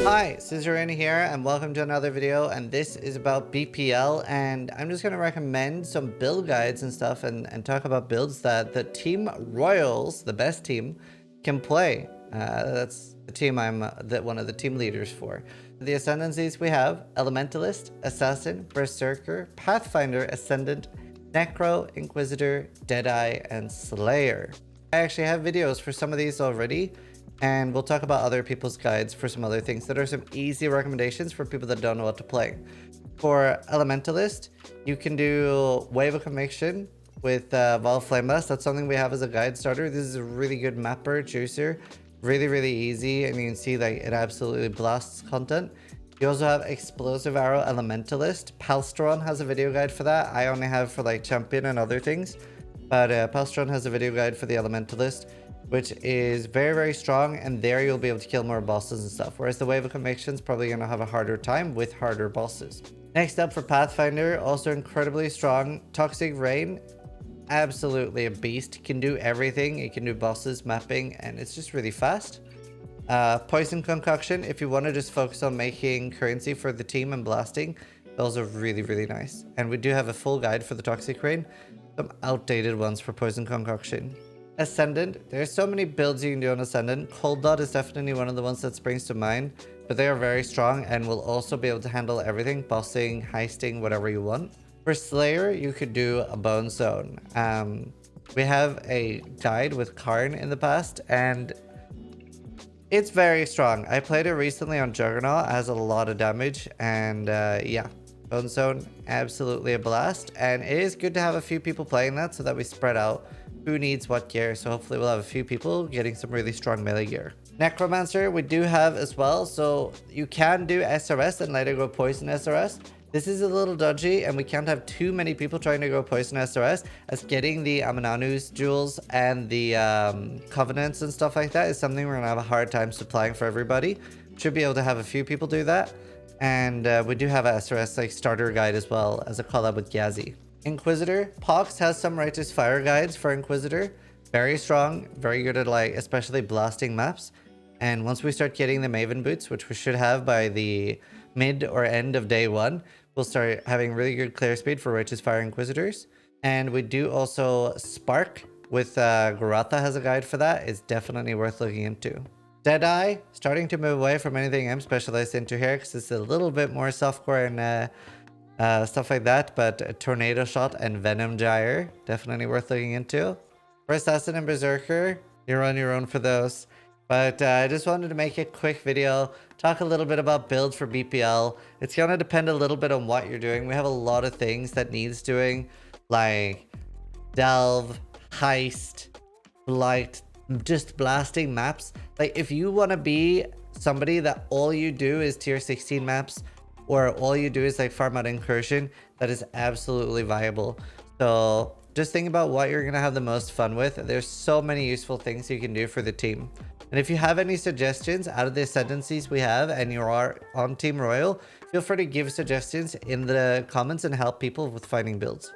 Hi, Zizaran here, and welcome to another video, and this is about BPL, and I'm just going to recommend some build guides and stuff, and talk about builds that the Team Royals, the best team, can play. That's the team I'm one of the team leaders for. The Ascendancies we have Elementalist, Assassin, Berserker, Pathfinder, Ascendant, Necro, Inquisitor, Deadeye, and Slayer. I actually have videos for some of these already, and we'll talk about other people's guides for some other things that are some easy recommendations for people that don't know what to play. For Elementalist, you can do Wave of Conviction with Vol Flameless. That's something we have as a guide starter. This is a really good mapper, juicer, really easy, and you can see like it absolutely blasts content. You also have Explosive Arrow Elementalist. Palstron has a video guide for that. I only have for like Champion and other things, but Palstron has a video guide for the Elementalist, which is very strong, and there you'll be able to kill more bosses and stuff, whereas the Wave of Conviction is probably going to have a harder time with harder bosses. Next up for Pathfinder, also incredibly strong, Toxic Rain, absolutely a beast. It can do everything. It can do bosses, mapping, and it's just really fast. Poison Concoction, if you want to just focus on making currency for the team and blasting, those are really nice. And we do have a full guide for the Toxic Rain, some outdated ones for Poison Concoction. Ascendant, there's so many builds you can do on Ascendant. Cold Dot is definitely one of the ones that springs to mind, but they are very strong and will also be able to handle everything, bossing, heisting, whatever you want. For Slayer, you could do a Bone Zone. We have a guide with Karn in the past, and it's very strong. I played it recently on Juggernaut. It has a lot of damage, and yeah, Bone Zone, absolutely a blast. And it is good to have a few people playing that so that we spread out who needs what gear. So hopefully we'll have a few people getting some really strong melee gear. Necromancer we do have as well, so you can do SRS and later go Poison SRS. This is a little dodgy, and we can't have too many people trying to go Poison SRS, as getting the Aminanu's jewels and the Covenants and stuff like that is something we're gonna have a hard time supplying for everybody. Should be able to have a few people do that, and we do have a SRS like starter guide as well as a collab with Gazi. Inquisitor, Pox has some Righteous Fire guides for Inquisitor. Very strong, very good at like especially blasting maps. And once we start getting the Maven boots, which we should have by the mid or end of day one, we'll start having really good clear speed for Righteous Fire Inquisitors. And we do also Spark with Garatha has a guide for that. It's definitely worth looking into. Deadeye, starting to move away from anything I'm specialized into here because it's a little bit more softcore and stuff like that, but Tornado Shot and Venom Gyre, definitely worth looking into. For Assassin and Berserker, you're on your own for those. But I just wanted to make a quick video, talk a little bit about builds for BPL. It's going to depend a little bit on what you're doing. We have a lot of things that needs doing, like Delve, Heist, Blight, just blasting maps. Like if you want to be somebody that all you do is tier 16 maps, or all you do is like farm out Incursion, that is absolutely viable. So just think about what you're going to have the most fun with. There's so many useful things you can do for the team. And if you have any suggestions out of the Ascendancies we have and you are on Team Royal, feel free to give suggestions in the comments and help people with finding builds.